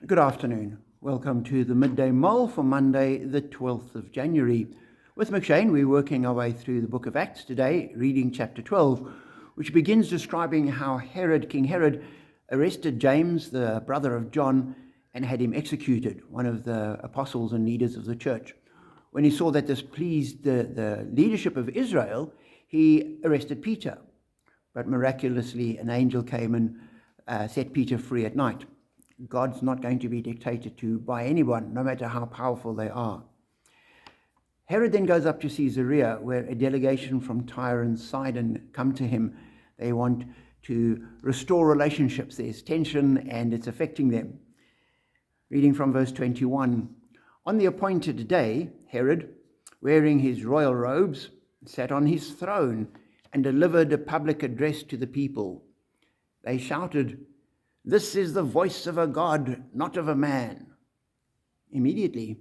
Good afternoon. Welcome to the Midday Mull for Monday, the 12th of January. With McShane, we're working our way through the book of Acts today, reading chapter 12, which begins describing how King Herod, arrested James, the brother of John, and had him executed, one of the apostles and leaders of the church. When he saw that this pleased the leadership of Israel, he arrested Peter. But miraculously, an angel came and set Peter free at night. God's not going to be dictated to by anyone, no matter how powerful they are. Herod then goes up to Caesarea, where a delegation from Tyre and Sidon come to him. They want to restore relationships. There's tension and it's affecting them. Reading from verse 21. On the appointed day, Herod, wearing his royal robes, sat on his throne and delivered a public address to the people. They shouted, "This is the voice of a God, not of a man." Immediately,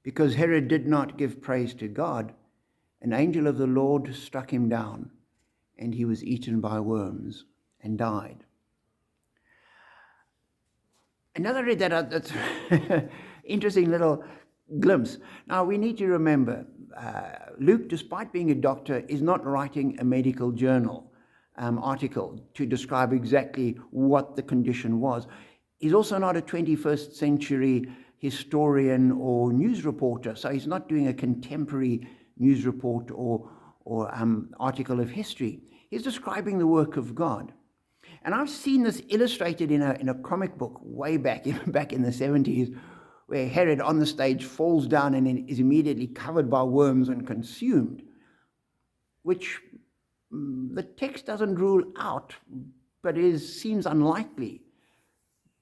because Herod did not give praise to God, an angel of the Lord struck him down, and he was eaten by worms and died. Another read that's interesting little glimpse. Now, we need to remember, Luke, despite being a doctor, is not writing a medical journal article to describe exactly what the condition was. He's also not a 21st century historian or news reporter, so he's not doing a contemporary news report or article of history. He's describing the work of God. And I've seen this illustrated in a comic book way back, even back in the 70s, where Herod on the stage falls down and is immediately covered by worms and consumed, which the text doesn't rule out, but seems unlikely.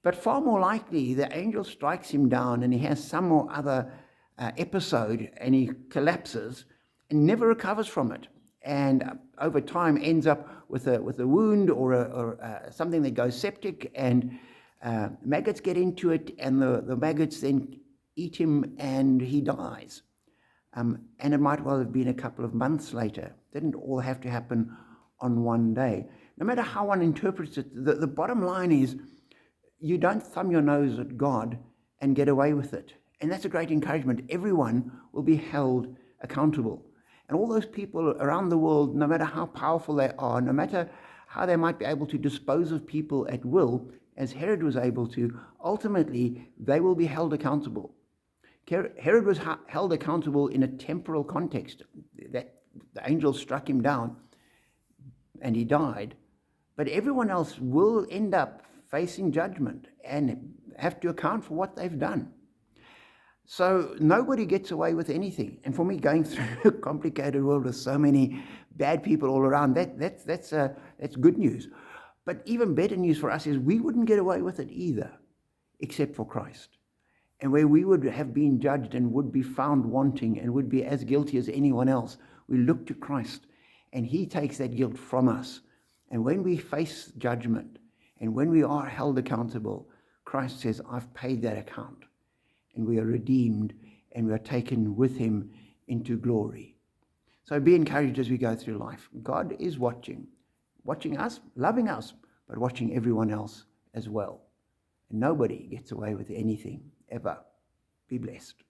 But far more likely, the angel strikes him down and he has some or other episode and he collapses and never recovers from it. And over time ends up with a wound or something that goes septic, and maggots get into it, and the maggots then eat him and he dies. And it might well have been a couple of months later. It didn't all have to happen on one day. No matter how one interprets it, the bottom line is you don't thumb your nose at God and get away with it. And that's a great encouragement. Everyone will be held accountable. And all those people around the world, no matter how powerful they are, no matter how they might be able to dispose of people at will, as Herod was able to, ultimately they will be held accountable. Herod was held accountable in a temporal context, that the angel struck him down and he died. But everyone else will end up facing judgment and have to account for what they've done. So nobody gets away with anything. And for me, going through a complicated world with so many bad people all around, that's good news. But even better news for us is we wouldn't get away with it either, except for Christ. And where we would have been judged and would be found wanting and would be as guilty as anyone else, we look to Christ and he takes that guilt from us. And when we face judgment and when we are held accountable, Christ says, I've paid that account. And we are redeemed and we are taken with him into glory. So be encouraged as we go through life. God is watching us, loving us, but watching everyone else as well. And nobody gets away with anything, ever. Be blessed.